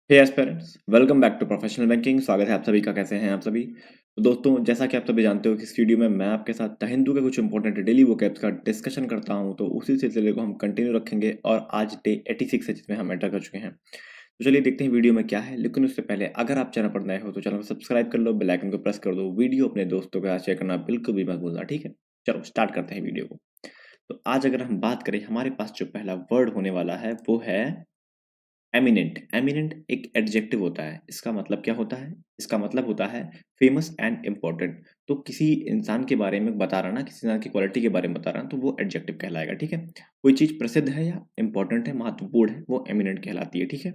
Hey aspirants, welcome back to professional banking. स्वागत है आप सभी का। कैसे हैं आप सभी? तो दोस्तों, जैसा कि आप सभी जानते हो कि इस वीडियो में मैं आपके साथ द हिंदू के कुछ इंपॉर्टेंट डेली वोकैब्स का डिस्कशन करता हूं, तो उसी सिलसिले को हम कंटिन्यू रखेंगे और आज डे 86 है जिसमें हम एंटर कर चुके हैं। तो चलिए देखते हैं वीडियो में क्या है। लेकिन उससे पहले अगर आप चैनल पर नए हो तो चैनल को सब्सक्राइब कर लो, बेल आइकन को प्रेस कर दो, वीडियो अपने दोस्तों के साथ शेयर करना बिल्कुल भी मत भूलना, ठीक है? चलो स्टार्ट करते हैं वीडियो को। तो आज अगर हम बात करें, हमारे पास जो पहला वर्ड होने वाला है वो है एमिनेंट। एमिनेंट एक एडजेक्टिव होता है। इसका मतलब क्या होता है? इसका मतलब होता है फेमस एंड इम्पोर्टेंट। तो किसी इंसान के बारे में बता रहा ना, किसी इंसान की क्वालिटी के बारे में बता रहा तो वो एडजेक्टिव कहलाएगा, ठीक है? कोई चीज प्रसिद्ध है या इम्पोर्टेंट है, महत्वपूर्ण है, वो एमिनेंट कहलाती है, ठीक है?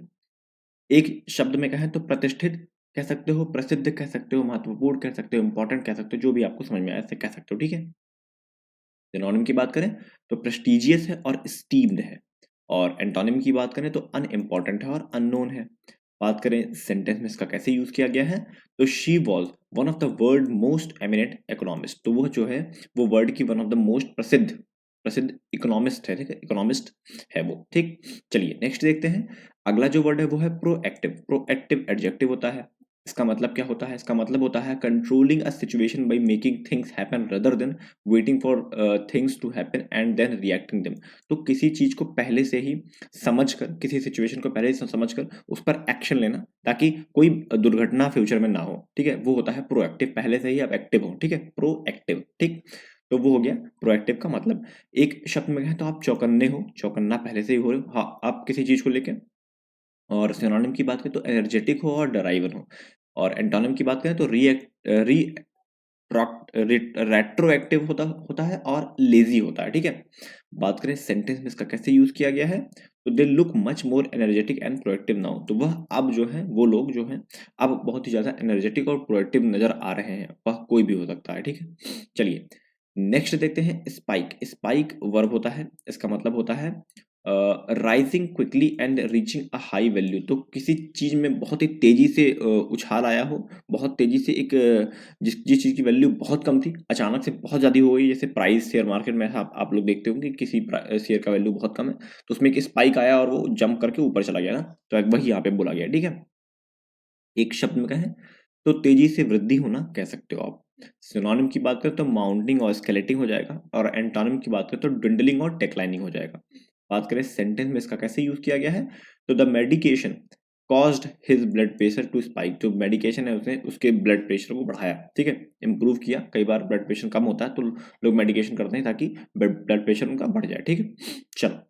एक शब्द में कहें तो प्रतिष्ठित कह सकते हो, प्रसिद्ध कह सकते हो, महत्वपूर्ण कह सकते हो, इंपॉर्टेंट कह सकते हो, जो भी आपको समझ में आए ऐसे कह सकते हो, ठीक है? सिनोनिम की बात करें तो प्रेस्टिजियस है और स्टीम्ड है। और एंटोनिम की बात करें तो अनइम्पॉर्टेंट है और अननोन है। बात करें सेंटेंस में इसका कैसे यूज किया गया है, तो she was one of the world most eminent economist. तो वो जो है वो वर्ल्ड की वन ऑफ द मोस्ट प्रसिद्ध प्रसिद्ध इकोनॉमिस्ट है, ठीक है? इकोनॉमिस्ट है वो, ठीक। चलिए नेक्स्ट देखते हैं। अगला जो वर्ड है वो है प्रोएक्टिव। प्रोएक्टिव एडजेक्टिव होता है। इसका मतलब क्या होता है? इसका मतलब होता है controlling a situation by making things happen rather than waiting for things to happen and then reacting them. तो किसी चीज को पहले से ही समझकर, किसी सिचुएशन को पहले से समझकर उस पर एक्शन लेना ताकि कोई दुर्घटना फ्यूचर में ना हो, ठीक है? वो होता है प्रोएक्टिव। पहले से ही आप एक्टिव हो, ठीक है? प्रोएक्टिव, ठीक। तो वो हो गया प्रोएक्टिव का मतलब। एक शब्द में कहें तो आप चौकन्ने हो, चौकन्ना पहले से ही हो रहे हो, हाँ, आप किसी चीज को लेकर। और सिनोनिम की बात करें तो एनर्जेटिक हो और डराइवन हो। और एंटोनिम की बात करें तो री रेट्रोएक्टिव होता होता है और लेजी होता है, ठीक है? बात करें सेंटेंस में इसका कैसे यूज किया गया है, तो they look much more energetic and proactive now. तो वह अब जो है, वो लोग जो हैं अब बहुत ही ज्यादा एनर्जेटिक और प्रोएक्टिव नजर आ रहे हैं। वह कोई भी हो सकता है, ठीक है? चलिए नेक्स्ट देखते हैं। स्पाइक। स्पाइक वर्ब होता है। इसका मतलब होता है rising quickly and reaching a high value. तो किसी चीज में बहुत ही तेजी से उछाल आया हो, बहुत तेजी से एक जिस जिस चीज की वैल्यू बहुत कम थी अचानक से बहुत ज्यादा हो गई। जैसे प्राइस शेयर मार्केट में आप लोग देखते होंगे कि किसी शेयर का वैल्यू बहुत कम है तो उसमें एक स्पाइक आया और वो जंप करके ऊपर चला गया ना, तो वही यहाँ पे बोला गया, ठीक है? एक शब्द में कहें तो तेजी से वृद्धि होना कह सकते हो आप। सिनोनिम की बात करें तो माउंटिंग और स्केलेटिंग हो जाएगा। और एंटोनिम की बात करें तो डिंडलिंग और डेक्लाइनिंग हो जाएगा। बात करें सेंटेंस में इसका कैसे यूज किया गया है, तो the medication caused his blood pressure to spike. जो मेडिकेशन है उसने उसके ब्लड प्रेशर को बढ़ाया, ठीक है, इंप्रूव किया। कई बार ब्लड प्रेशर कम होता है तो लोग मेडिकेशन करते हैं ताकि ब्लड प्रेशर उनका बढ़ जाए, ठीक है? चलो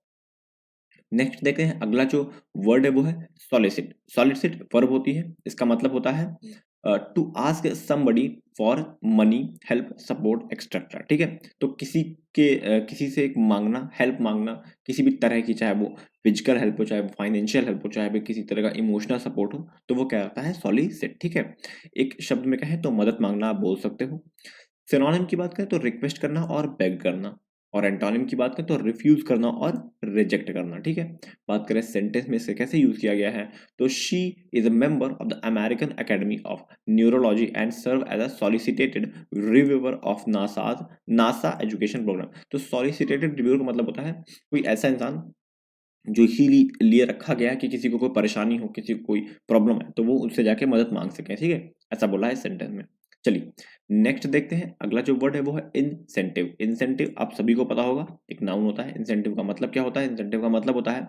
नेक्स्ट देखते हैं। अगला जो वर्ड है वो है सॉलिसिट। सॉलिसिट वर्ब होती है। इसका मतलब होता है to ask somebody for money, help, support etcetera, ठीक है? तो किसी से एक मांगना, हेल्प मांगना किसी भी तरह की, चाहे वो फिजिकल हेल्प हो, चाहे वो फाइनेंशियल हेल्प हो, चाहे वो किसी तरह का इमोशनल सपोर्ट हो, तो वो क्या होता है? सॉलिसिट, ठीक है? एक शब्द में कहें तो मदद मांगना आप बोल सकते हो। सिनोनिम की बात करें तो रिक्वेस्ट करना और बेग करना। और एंटोनिम की बात करें तो रिफ्यूज करना और रिजेक्ट करना, ठीक है? बात करें सेंटेंस में इसे कैसे यूज किया गया है, तो she is a member of the American Academy of Neurology and serve as a solicitated reviewer of NASA education program. तो सॉलिसिटेटेड रिव्यूअर का मतलब होता है कोई ऐसा इंसान जो इसीलिए लिए रखा गया है कि किसी को कोई परेशानी हो, किसी को कोई प्रॉब्लम है तो वो उससे जाके मदद मांग सके, ठीक है? ऐसा बोला है सेंटेंस में। चलिए नेक्स्ट देखते हैं। अगला जो वर्ड है वो है इंसेंटिव। इंसेंटिव आप सभी को पता होगा, एक नाउन होता है। इंसेंटिव का मतलब क्या होता है? इंसेंटिव का मतलब होता है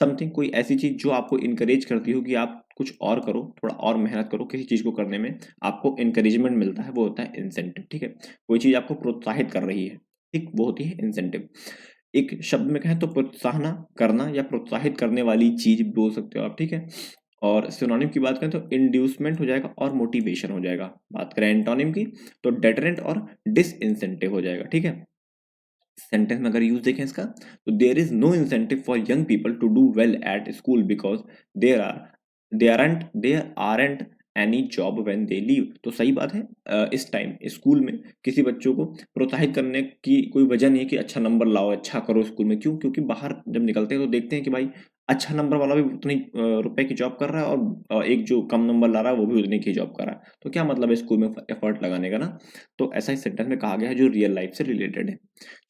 समथिंग, कोई ऐसी चीज जो आपको इनकरेज करती हो कि आप कुछ और करो, थोड़ा और मेहनत करो, किसी चीज को करने में आपको इंकरेजमेंट मिलता है, वो होता है इंसेंटिव, ठीक है? कोई चीज आपको प्रोत्साहित कर रही है, ठीक, वो होती है इंसेंटिव। एक शब्द में कहें तो प्रोत्साहन करना या प्रोत्साहित करने वाली चीज बोल सकते हो आप, ठीक है? और सिनोनिम की बात करें तो इंड्यूसमेंट हो जाएगा और मोटिवेशन हो जाएगा। बात करें एंटोनिम की तो डेटरेंट और डिसइंसेंटिव हो जाएगा, ठीक है? सेंटेंस में अगर यूज देखें इसका, तो there is no incentive for young people to do well at school because there aren't any job when they leave. तो सही बात है, इस टाइम स्कूल में किसी बच्चों को प्रोत्साहित करने की कोई वजह नहीं है कि अच्छा नंबर लाओ, अच्छा करो स्कूल में। क्यों? क्योंकि बाहर जब निकलते हैं तो देखते हैं कि भाई अच्छा नंबर वाला भी उतनी रुपए की जॉब कर रहा है और एक जो कम नंबर ला रहा है वो भी उतनी की जॉब कर रहा है। तो क्या मतलब है स्कूल में एफर्ट लगाने का ना? तो ऐसा ही सेंटेंस में कहा गया है जो रियल लाइफ से रिलेटेड है।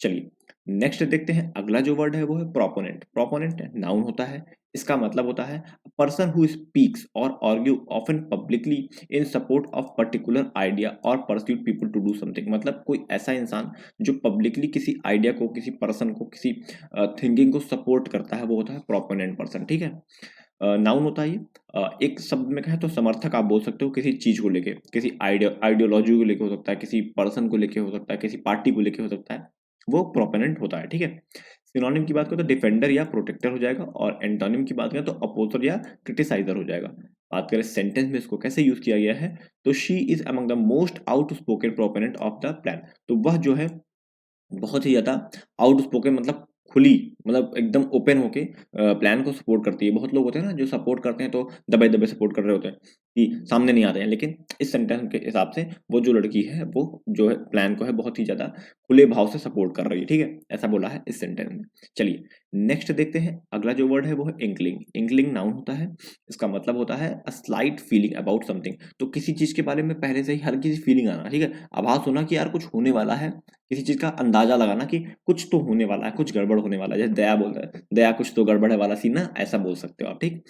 चलिए नेक्स्ट देखते हैं अगला जो वर्ड है वो है प्रोपोनेंट। प्रोपोनेंट नाउन होता है, इसका मतलब होता है person who speaks or argue often publicly in support of particular idea or pursuit people to do something. मतलब कोई ऐसा इंसान जो पब्लिकली किसी आइडिया को, किसी पर्सन को, किसी थिंकिंग को सपोर्ट करता है, वो होता है प्रोपोनेंट पर्सन। ठीक है, नाउन होता है ये। एक शब्द में कहें तो समर्थक आप बोल सकते हो किसी चीज को लेके, किसी आइडियोलॉजी को लेके हो सकता है, किसी पर्सन को लेके हो सकता है, किसी पार्टी को लेके हो सकता है, वो प्रोपोनेंट होता है। ठीक है, सिनोनिम की बात करें तो डिफेंडर या प्रोटेक्टर हो जाएगा, और एंटोनिम की बात करें तो अपोजर या क्रिटिसाइजर हो जाएगा। बात करें सेंटेंस में इसको कैसे यूज किया गया है, तो she is among the most outspoken proponent of the plan. तो वह जो है बहुत ही ज़्यादा आउटस्पोकन, मतलब खुली, मतलब एकदम ओपन होके प्लान को सपोर्ट करती है। बहुत लोग होते हैं ना जो सपोर्ट करते हैं तो दबे-दबे सपोर्ट कर रहे होते हैं कि सामने नहीं आते हैं, लेकिन इस सेंटेंस के हिसाब से वो जो लड़की है वो जो है प्लान को है बहुत ही ज़्यादा खुले भाव से सपोर्ट कर रही है। ठीक है, ऐसा बोला है इस सेंटेंस में। चलिए नेक्स्ट देखते हैं, अगला जो वर्ड है वो है इंक्लिंग। इंक्लिंग नाउन होता है, इसका मतलब होता है a slight feeling about something. तो किसी चीज़ के बारे में पहले से ही हल्की सी फीलिंग आना। ठीक है, आभास होना कि यार कुछ होने वाला है, किसी चीज़ का अंदाजा लगाना कि कुछ तो होने वाला है, कुछ गड़बड़ होने वाला है। जैसे दया बोलता है, दया कुछ तो गड़बड़ है वाला सीन ना, ऐसा बोल सकते हो आप। ठीक,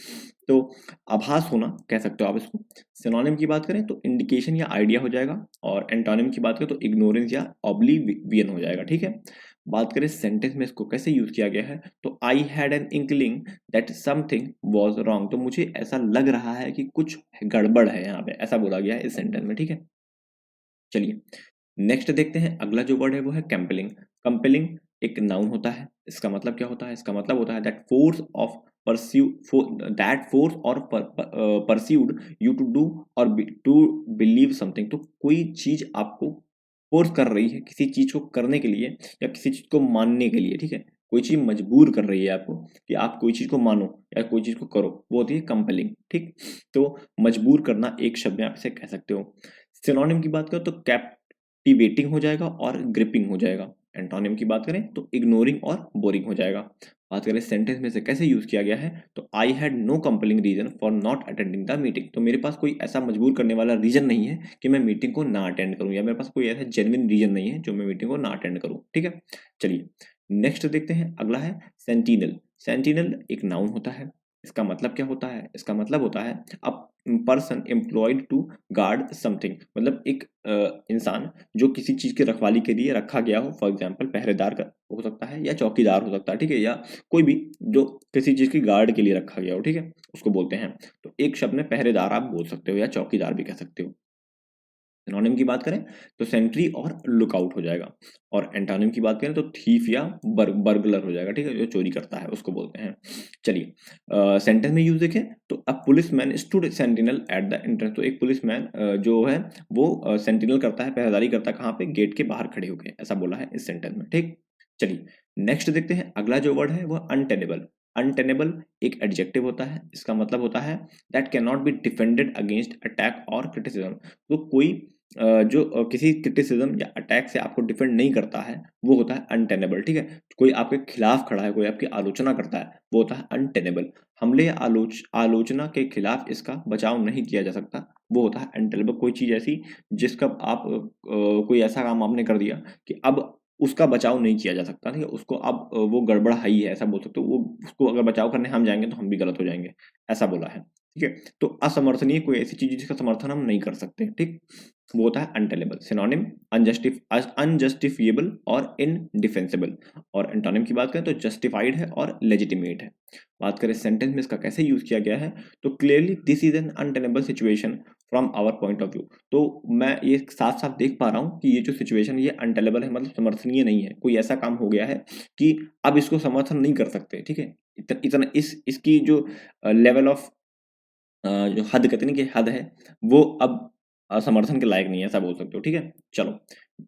तो आभास होना कह सकते हो आप इसको। सिनोनिम की बात करें तो इंडिकेशन या आइडिया हो जाएगा, और एंटोनिम की बात करें तो इग्नोरेंस या ऑब्लिवियन हो जाएगा। ठीक है, बात करें सेंटेंस में इसको कैसे यूज किया गया है, तो I had an inkling that something was wrong. तो मुझे ऐसा लग रहा है कि कुछ गड़बड़ है यहाँ पे, ऐसा बोला गया है इस सेंटेंस में। ठीक है, चलिए नेक्स्ट देखते हैं, अगला जो वर्ड है वो है कंपेलिंग। कंपेलिंग एक नाउन होता है, इसका मतलब क्या होता है, इसका मतलब होता है that force of pursue that force और परस्यूड यू टू डू और टू बिलीव समथिंग। तो कोई चीज आपको फोर्स कर रही है किसी चीज को करने के लिए या किसी चीज को मानने के लिए। ठीक है, कोई चीज मजबूर कर रही है आपको कि आप कोई चीज को मानो या कोई चीज को करो, वो होती है कंपेलिंग। ठीक, तो मजबूर करना एक शब्द में आप इसे कह सकते हो। सिनोनिम की बात करो तो कैप्टिवेटिंग हो जाएगा और ग्रिपिंग हो जाएगा। एंटोनिम की बात करें तो इग्नोरिंग और बोरिंग हो जाएगा। बात करें सेंटेंस में से कैसे यूज किया गया है, तो I had no compelling reason for not attending the meeting. तो मेरे पास कोई ऐसा मजबूर करने वाला रीजन नहीं है कि मैं मीटिंग को ना अटेंड करूं, या मेरे पास कोई ऐसा जेन्युइन रीजन नहीं है जो मैं मीटिंग को ना अटेंड करूं। ठीक है, चलिए नेक्स्ट देखते हैं, अगला है सेंटिनल। सेंटिनल एक नाउन होता है, इसका मतलब क्या होता है, इसका मतलब होता है अब person employed to guard something. मतलब एक इंसान जो किसी चीज की रखवाली के लिए रखा गया हो, फॉर एग्जाम्पल पहरेदार का हो सकता है या चौकीदार हो सकता है। ठीक है, या कोई भी जो किसी चीज की गार्ड के लिए रखा गया हो, ठीक है, उसको बोलते हैं। तो एक शब्द में पहरेदार आप बोल सकते हो या चौकीदार भी कह सकते हो। सिनोनिम की बात करें तो सेंट्री और लुकआउट हो जाएगा, और एंटोनिम की बात करें तो थीफ या बर्गलर हो जाएगा। ठीक है, जो चोरी करता है उसको बोलते हैं। चलिए सेंटेंस में यूज देखें तो अ police man stood sentinel at the entrance. तो एक पुलिस मैन जो है वो सेंटिनल करता है, पहरेदारी करता है, कहाँ पे, गेट के बाहर खड़े होके, ऐसा बोला है इस सेंटेंस में। ठीक, चलिए नेक्स्ट देखते हैं, अगला जो वर्ड है वह अनटेनेबल। अनटेनेबल एक एडजेक्टिव होता है, इसका मतलब होता है that can not be defended against attack और क्रिटिसिज्म। तो कोई जो किसी क्रिटिसिज्म या अटैक से आपको डिफेंड नहीं करता है, वो होता है अनटेनेबल। ठीक है, कोई आपके खिलाफ खड़ा है, कोई आपकी आलोचना करता है, वो होता है अनटेनेबल। हमले या आलोचना के खिलाफ इसका बचाव नहीं किया जा सकता, वो होता है अनटेनेबल। कोई चीज ऐसी जिसका आप कोई ऐसा काम आपने कर दिया कि अब उसका बचाव नहीं किया जा सकता। ठीक है, उसको अब वो गड़बड़ है ही है, ऐसा बोल सकते हो। वो उसको अगर बचाव करने हम जाएंगे तो हम भी गलत हो जाएंगे, ऐसा बोला है। ठीक है, तो असमर्थनीय कोई ऐसी चीज जिसका समर्थन हम नहीं कर सकते। ठीक, वो होता है अनटेलेबल। सिनोनिम अनजस्टिफिएबल और इनडिफेंसिबल, और एंटोनिम की बात करें तो जस्टिफाइड है और लेजिटिमेट है। बात करें सेंटेंस में इसका कैसे यूज किया गया है, तो clearly this is an untenable situation from our point of view. तो मैं ये साफ साफ देख पा रहा हूँ कि ये जो सिचुएशन ये अनटेलेबल है, मतलब समर्थनीय नहीं है। कोई ऐसा काम हो गया है कि अब इसको समर्थन नहीं कर सकते। ठीक है, इतना इसकी जो लेवल ऑफ जो हद कहते हैं ना कि हद है, वो अब समर्थन के लायक नहीं है, ऐसा बोल सकते हो। ठीक है, चलो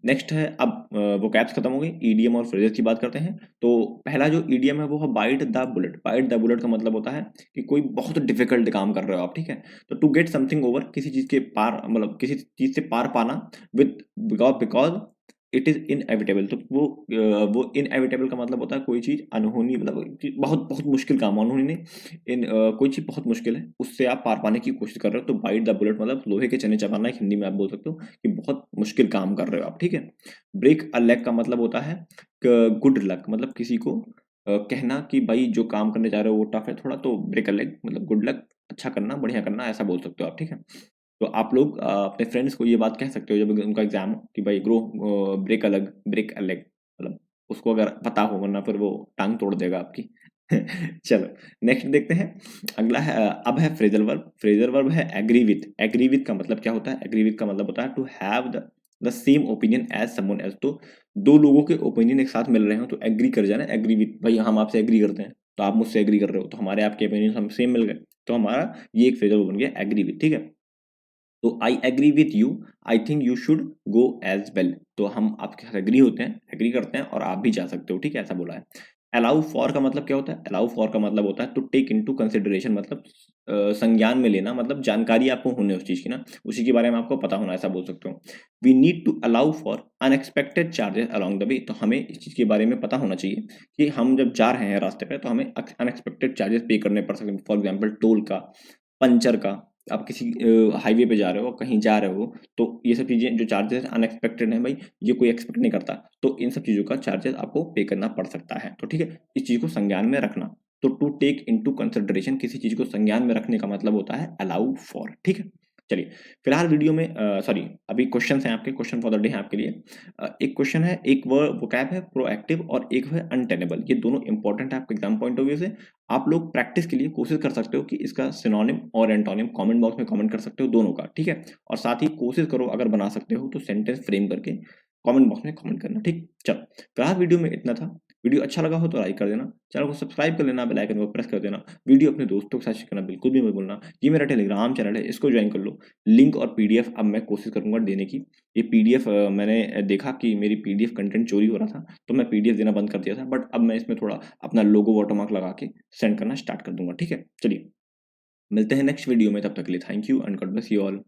नेक्स्ट है, अब वोकैब्स खत्म हो गई, ईडीएम और फ्रेजेस की बात करते हैं। तो पहला जो ईडीएम है वो है bite the bullet. Bite the bullet का मतलब होता है कि कोई बहुत डिफिकल्ट काम कर रहे हो आप। ठीक है, तो टू गेट समथिंग ओवर, किसी चीज के पार, मतलब किसी चीज से पार पाना, with because it is inevitable. तो वो इनएविटेबल का मतलब होता है कोई चीज़ अनहोनी, मतलब कि बहुत बहुत मुश्किल काम, अनहोनी नहीं, कोई चीज़ बहुत मुश्किल है, उससे आप पार पाने की कोशिश कर रहे हो, तो बाइट द बुलेट मतलब लोहे के चने चबाना, एक हिंदी में आप बोल सकते हो कि बहुत मुश्किल काम कर रहे हो आप, ठीक है। ब्रेक अ लेग का मतलब होता है गुड लक, मतलब किसी को कहना कि भाई जो काम करने जा रहे हो वो टफ है थोड़ा, तो ब्रेक अ लेग मतलब गुड लक, अच्छा करना, बढ़िया करना, ऐसा बोल सकते हो आप, ठीक है। तो आप लोग अपने फ्रेंड्स को ये बात कह सकते हो जब उनका एग्जाम हो कि भाई ग्रो ब्रेक अ लेग, मतलब उसको अगर पता हो, वरना फिर वो टांग तोड़ देगा आपकी। चलो नेक्स्ट देखते हैं। अगला है अब है फ्रेजल वर्ब। फ्रेजल वर्ब है एग्री विथ। एग्री विथ का मतलब क्या होता है? एग्री विथ का मतलब होता है to have the same opinion as someone else. तो दो लोगों के ओपिनियन एक साथ मिल रहे हो तो एग्री कर जाना, एग्री विथ, भाई हम आपसे एग्री करते हैं तो आप मुझसे एग्री कर रहे हो, तो हमारे आपके ओपिनियन हम सेम मिल गए, तो हमारा ये एक फ्रेजल वर्ब बन गया एग्री विथ, ठीक है। तो I agree with you, I think you should go as well. तो हम आपके साथ एग्री होते हैं, एग्री करते हैं और आप भी जा सकते हो, ठीक है, ऐसा बोला है। अलाउ फॉर का मतलब क्या होता है? अलाउ फॉर का मतलब होता है टू टेक इनटू कंसिडरेशन, मतलब संज्ञान में लेना, मतलब जानकारी आपको होने उस चीज की ना, उसी के बारे में आपको पता होना, ऐसा बोल सकते हो। We need to allow for unexpected charges along the way. तो हमें इस चीज के बारे में पता होना चाहिए कि हम जब जा रहे हैं रास्ते पे तो हमें अनएक्सपेक्टेड चार्जेस पे करने पड़ सकते हैं, फॉर एग्जाम्पल टोल का, पंचर का। आप किसी हाईवे पे जा रहे हो, कहीं जा रहे हो, तो ये सब चीज़ें जो चार्जेस अनएक्सपेक्टेड हैं भाई, ये कोई एक्सपेक्ट नहीं करता, तो इन सब चीज़ों का चार्जेस आपको पे करना पड़ सकता है, तो ठीक है, इस चीज़ को संज्ञान में रखना। तो टू टेक इनटू कंसिडरेशन, किसी चीज़ को संज्ञान में रखने का मतलब होता है अलाउ फॉर, ठीक है। चलिए फिलहाल वीडियो में सॉरी, अभी क्वेश्चंस हैं आपके, क्वेश्चन फॉर द डे है आपके लिए। एक क्वेश्चन है, एक वोकैब है प्रोएक्टिव और एक है अनटेनेबल, ये दोनों इंपॉर्टेंट है आपके एग्जाम पॉइंट ऑफ व्यू से। आप लोग प्रैक्टिस के लिए कोशिश कर सकते हो कि इसका सिनोनिम और एंटोनिम कमेंट बॉक्स में कमेंट कर सकते हो दोनों का, ठीक है। और साथ ही कोशिश करो अगर बना सकते हो तो सेंटेंस फ्रेम करके कमेंट बॉक्स में कमेंट करना, ठीक। चलो फिलहाल वीडियो में इतना था। वीडियो अच्छा लगा हो तो लाइक कर देना, चैनल को सब्सक्राइब कर लेना, बेल आइकन को प्रेस कर देना, वीडियो अपने दोस्तों के साथ शेयर करना बिल्कुल भी मत भूलना। ये मेरा टेलीग्राम चैनल है, इसको ज्वाइन कर लो। लिंक और पीडीएफ अब मैं कोशिश करूंगा देने की। ये पीडीएफ मैंने देखा कि मेरी पीडीएफ कंटेंट चोरी हो रहा था, तो मैं पीडीएफ देना बंद कर दिया था, बट अब मैं इसमें थोड़ा अपना लोगो वाटरमार्क लगा के सेंड करना स्टार्ट कर दूंगा, ठीक है। चलिए मिलते हैं नेक्स्ट वीडियो में, तब तक के लिए thank you and God bless you all.